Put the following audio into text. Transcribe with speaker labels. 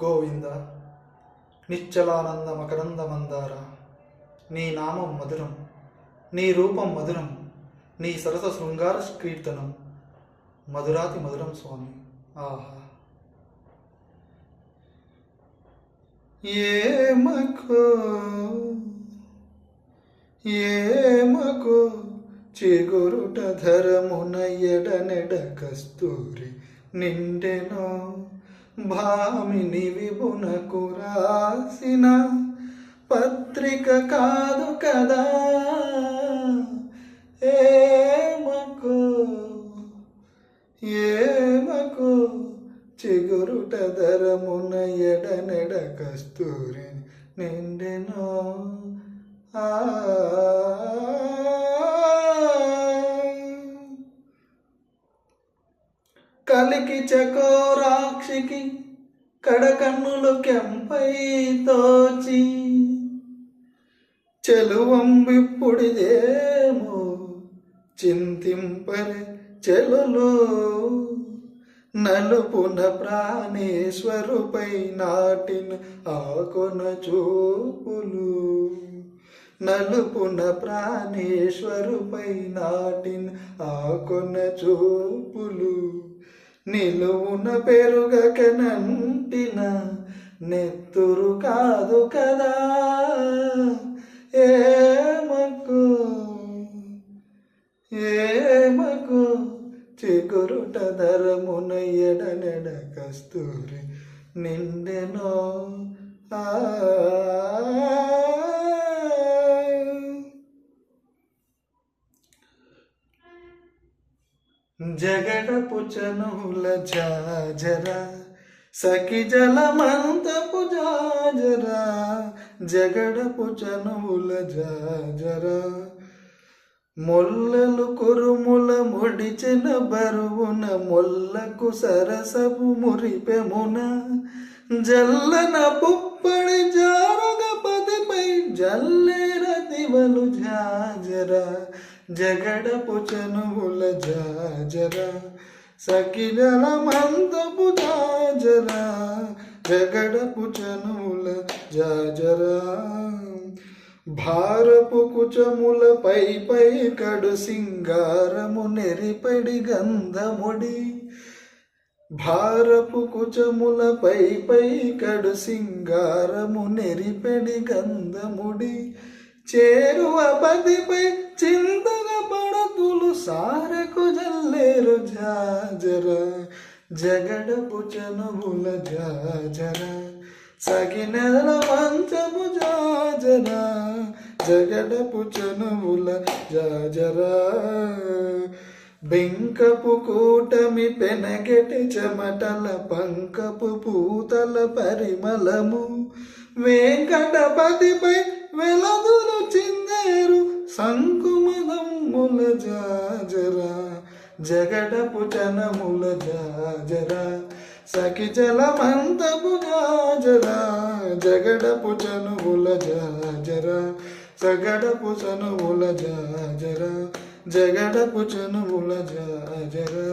Speaker 1: గోవింద నిశ్చలానంద మకరంద మందార, నీ నామం మధురం, నీ రూపం మధురం, నీ సరస శృంగార కీర్తనం మధురాతి మధురం స్వామి. ఆహా ఏమకో ఏమకో చిగురుట ధరమున ఎడనెడ కస్తూరి నిండెనో, భామిని విభునకు రాసిన పత్రిక కాదు కదా. ఏమకో ఏమకో చిగురుట ధరమున ఎడనెడ కస్తూరి నిండెనో. కలికి చకోరాక్షికి కడకన్నులు కెంపై తోచి, చెలువంబిప్పుడిదేమో చింతింపరే చెలులు, నలుపున ప్రాణేశ్వరుపై నాటిన ఆకొన చూపులు, నలుపున ప్రాణేశ్వరుపై నాటిన ఆకొన చూపులు, నిలువున పెరుగక నంటిన నెత్తురు కాదు కదా. ఏమకు ఏమకు చిగురుట ధరమున ఎడనెడ కస్తూరి నిండెనో. జగడపు చనుల జాజరా, సఖి జలమంతపు జాజరా, జగడపు చనుల జాజరా, మొల్లలు కురుముల ముడిచిన బరువున మొల్లకు సరసపు మురిపెమున, జల్లన పుప్పడి జారుగ పదిపై జల్లేర దివలు జాజరా, జగడపు చనువుల జాజరా, సఖి జలమంతపు జాజరా, జగడపు చనువుల జాజరా, భారపు కుచముల పై పై కడు సింగారము నెరిపడి గంధముడి, భారపు కుచముల పై పై కడు సింగారము నెరిపెడి గంధముడి, చేరువ పదిపై చింతన పడతులు సారకు జల్లేరు జాజరా, జగడపు చనువుల జాజరా, సగినెల మంచము జాజరా, జగడపు చనువుల జాజరా, బెంకపు కూటమి పెనగెటి చెమటల పంకపు పూతల పరిమళము, వెంకటపతిపై వెలదులు చిందేరు సంకుమదమ్ముల జాజరా, జగడపు చనముల జాజరా, సఖి జలమంతపు జాజరా, జగడపు చనువుల జాజరా, సగడపు చనువుల జాజరా, జగడపు చనువుల జాజరా.